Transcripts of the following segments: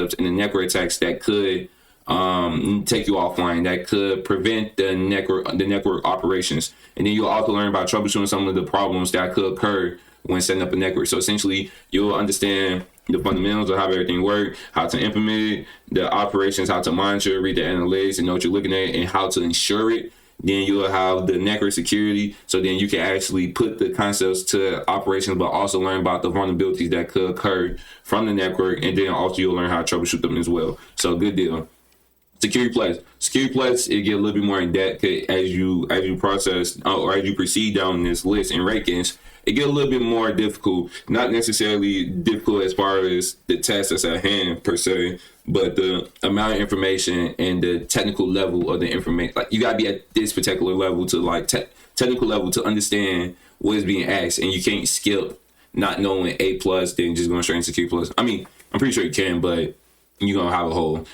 and the network attacks that could take you offline, that could prevent the network operations. And then you'll also learn about troubleshooting some of the problems that could occur when setting up a network. So essentially, you'll understand the fundamentals of how everything works, how to implement it, the operations, how to monitor, read the analytics, and know what you're looking at, and how to ensure it. Then you'll have the network security. So then you can actually put the concepts to operations, but also learn about the vulnerabilities that could occur from the network. And then also you'll learn how to troubleshoot them as well. So good deal. Security plus, it get a little bit more in depth as you process or as you proceed down this list and rankings. It get a little bit more difficult, not necessarily difficult as far as the test that's at hand per se, but the amount of information and the technical level of the information. Like, you gotta be at this particular level to technical level to understand what is being asked, and you can't skip not knowing A plus then just going straight into Security plus. I mean, I'm pretty sure you can, but you're gonna have a hole.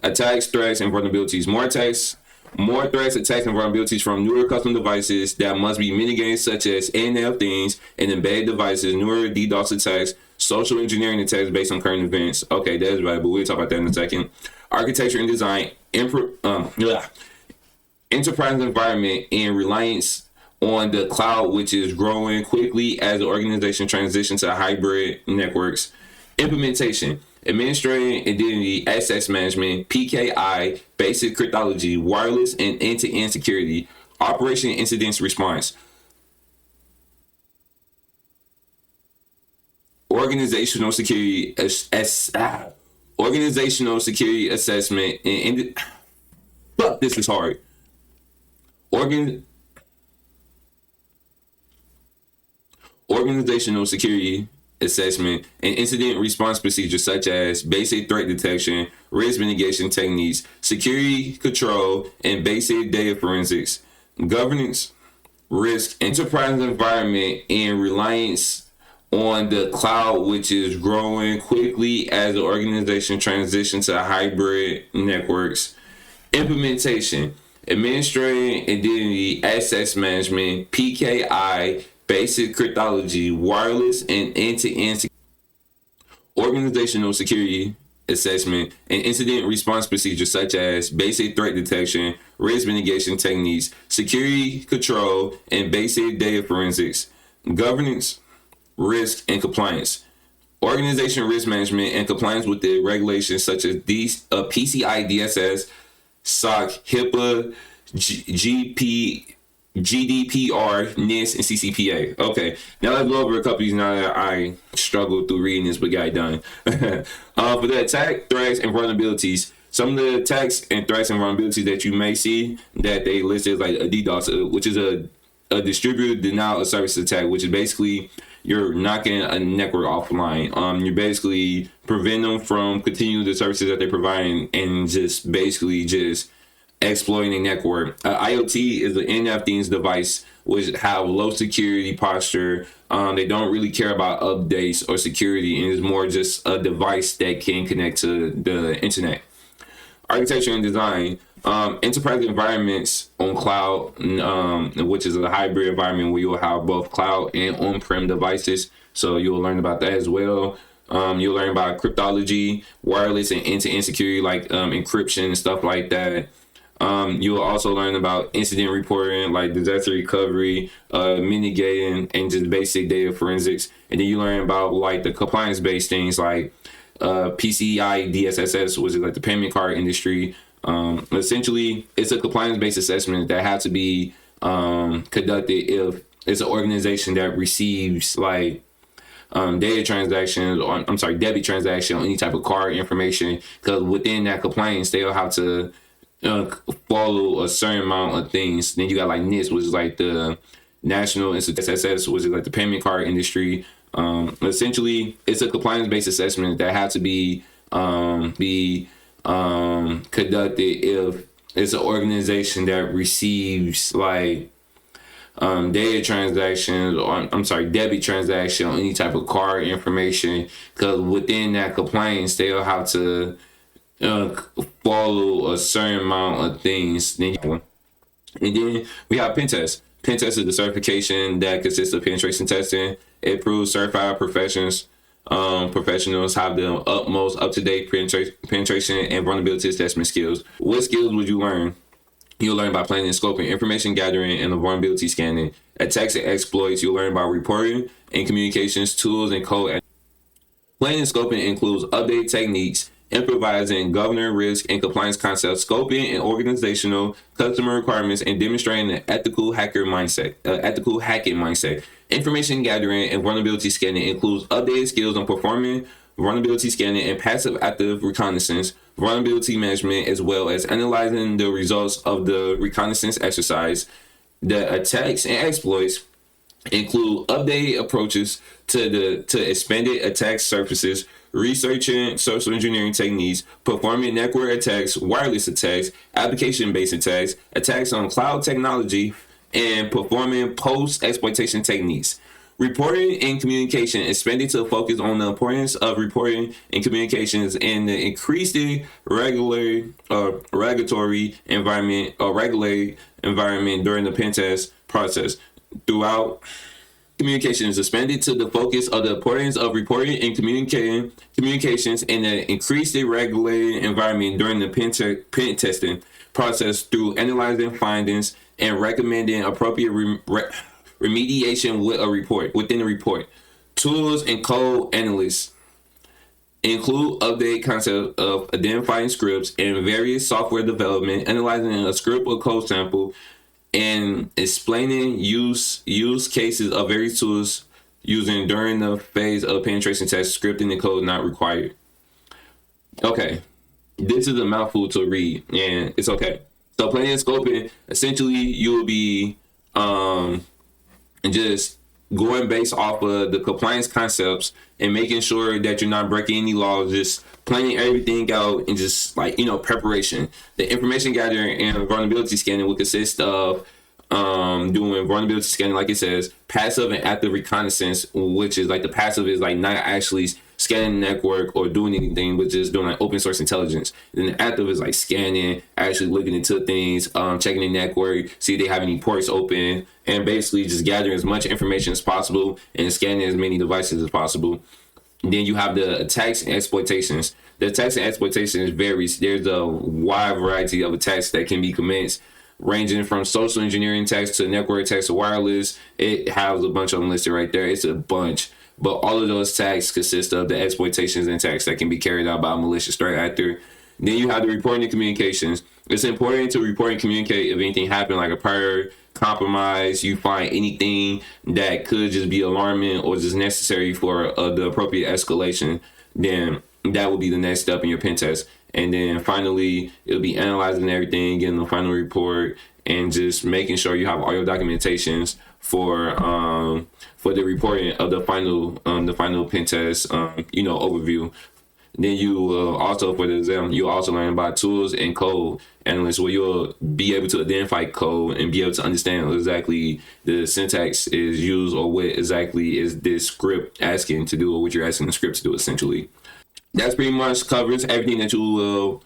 Attacks, threats, and vulnerabilities. More threats, attacks, and vulnerabilities from newer custom devices that must be mitigated, such as Internet of Things and embedded devices, newer DDoS attacks, social engineering attacks based on current events. Okay, that's right, but we'll talk about that in a second. Architecture and design, enterprise environment, and reliance on the cloud, which is growing quickly as the organization transitions to hybrid networks. Implementation, administrating identity access management, PKI, basic cryptology, wireless and end-to-end security, operation incidents response, organizational security assessment, and fuck, this is hard. Organizational security assessment and incident response procedures, such as basic threat detection, risk mitigation techniques, security control, and basic data forensics, governance, risk, enterprise environment, and reliance on the cloud, which is growing quickly as the organization transitions to hybrid networks. Implementation, administrating identity access management, PKI, basic cryptology, wireless and end-to-end organizational security assessment and incident response procedures, such as basic threat detection, risk mitigation techniques, security control, and basic data forensics, governance, risk, and compliance, organization risk management and compliance with the regulations such as PCI DSS, SOC, HIPAA, GDPR, NIST, and CCPA. Okay, now let's go over a couple of these now that I struggled through reading this but got it done. For the attack, threats, and vulnerabilities, some of the attacks and threats and vulnerabilities that you may see that they listed, like a DDoS, which is a distributed denial of service attack, which is basically you're knocking a network offline. You're basically preventing them from continuing the services that they're providing and just basically just exploiting a network. IoT is the Internet of Things device, which have low security posture. They don't really care about updates or security, and it's more just a device that can connect to the internet. Architecture and design, enterprise environments on cloud, which is a hybrid environment where you'll have both cloud and on-prem devices. So you'll learn about that as well. You'll learn about cryptology, wireless and end-to-end security, like encryption and stuff like that. You'll also learn about incident reporting, like disaster recovery, mitigating, and just basic data forensics. And then you learn about like the compliance-based things like PCI DSS, which is like the payment card industry. Essentially, it's a compliance-based assessment that has to be conducted if it's an organization that receives like data transactions, or I'm sorry, debit transaction, or any type of card information. Because within that compliance, they'll have to follow a certain amount of things. Then you got like NIST, which is like the National Institute, SSS, which is like the payment card industry. Essentially, it's a compliance-based assessment that has to be conducted if it's an organization that receives like data transactions, or I'm sorry, debit transaction, or any type of card information. Because within that compliance, they'll have to follow a certain amount of things. And then we have pen test. Pen test is the certification that consists of penetration testing. It proves certified professions professionals have the utmost up-to-date penetration and vulnerability assessment skills. What skills would you learn? You'll learn by planning and scoping, information gathering, and the vulnerability scanning. Attacks and exploits, you'll learn about reporting and communications, tools, and code. Planning and scoping includes update techniques, improvising, governing risk and compliance concepts, scoping and organizational customer requirements, and demonstrating an ethical hacking mindset. Information gathering and vulnerability scanning includes updated skills on performing vulnerability scanning and passive active reconnaissance, vulnerability management, as well as analyzing the results of the reconnaissance exercise. The attacks and exploits include updated approaches to expanded attack surfaces, researching social engineering techniques, performing network attacks, wireless attacks, application-based attacks, attacks on cloud technology, and performing post-exploitation techniques. Reporting and communication expanded to focus on the importance of reporting and communications and the increasing regulatory environment or regulated environment during the pen test process. Throughout, communication is expanded to the focus of the importance of reporting and communications in the increasingly regulated environment during the pen testing process through analyzing findings and recommending appropriate remediation within the report. Tools and code analysts include update concept of identifying scripts and various software development, analyzing a script or code sample, and explaining use cases of various tools using during the phase of penetration test. Scripting and code not required. Okay, this is a mouthful to read, and it's okay. So planning and scoping, essentially, you will be just going based off of the compliance concepts and making sure that you're not breaking any laws, just planning everything out and just preparation. The information gathering and vulnerability scanning will consist of doing vulnerability scanning, like it says, passive and active reconnaissance, which is like the passive is like not actually scanning the network or doing anything, but just doing like open source intelligence. Then the active is like scanning, actually looking into things, checking the network, see if they have any ports open, and basically just gathering as much information as possible and scanning as many devices as possible. Then you have the attacks and exploitations. The attacks and exploitations varies. There's a wide variety of attacks that can be commenced, ranging from social engineering attacks to network attacks to wireless. It has a bunch of them listed right there. It's a bunch. But all of those attacks consist of the exploitations and attacks that can be carried out by a malicious threat actor. Then you have the reporting and communications. It's important to report and communicate if anything happened, like a prior compromise, you find anything that could just be alarming or just necessary for the appropriate escalation, then that will be the next step in your pen test. And then finally, it'll be analyzing everything, getting the final report, and just making sure you have all your documentations for the reporting of the final pen test overview. Then you also, for the exam, you'll also learn about tools and code analysts, where you'll be able to identify code and be able to understand exactly the syntax is used or what exactly is this script asking to do or what you're asking the script to do, essentially. That's pretty much covers everything that you will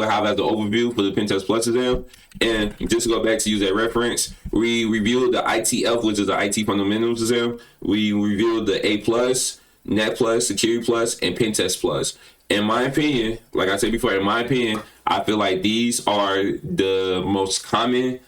have as an overview for the Pentest Plus exam. And just to go back to use that reference, we reviewed the ITF, which is the IT Fundamentals exam. We reviewed the A+, Net Plus, Security Plus, and Pentest Plus. In my opinion, like I said before, I feel like these are the most common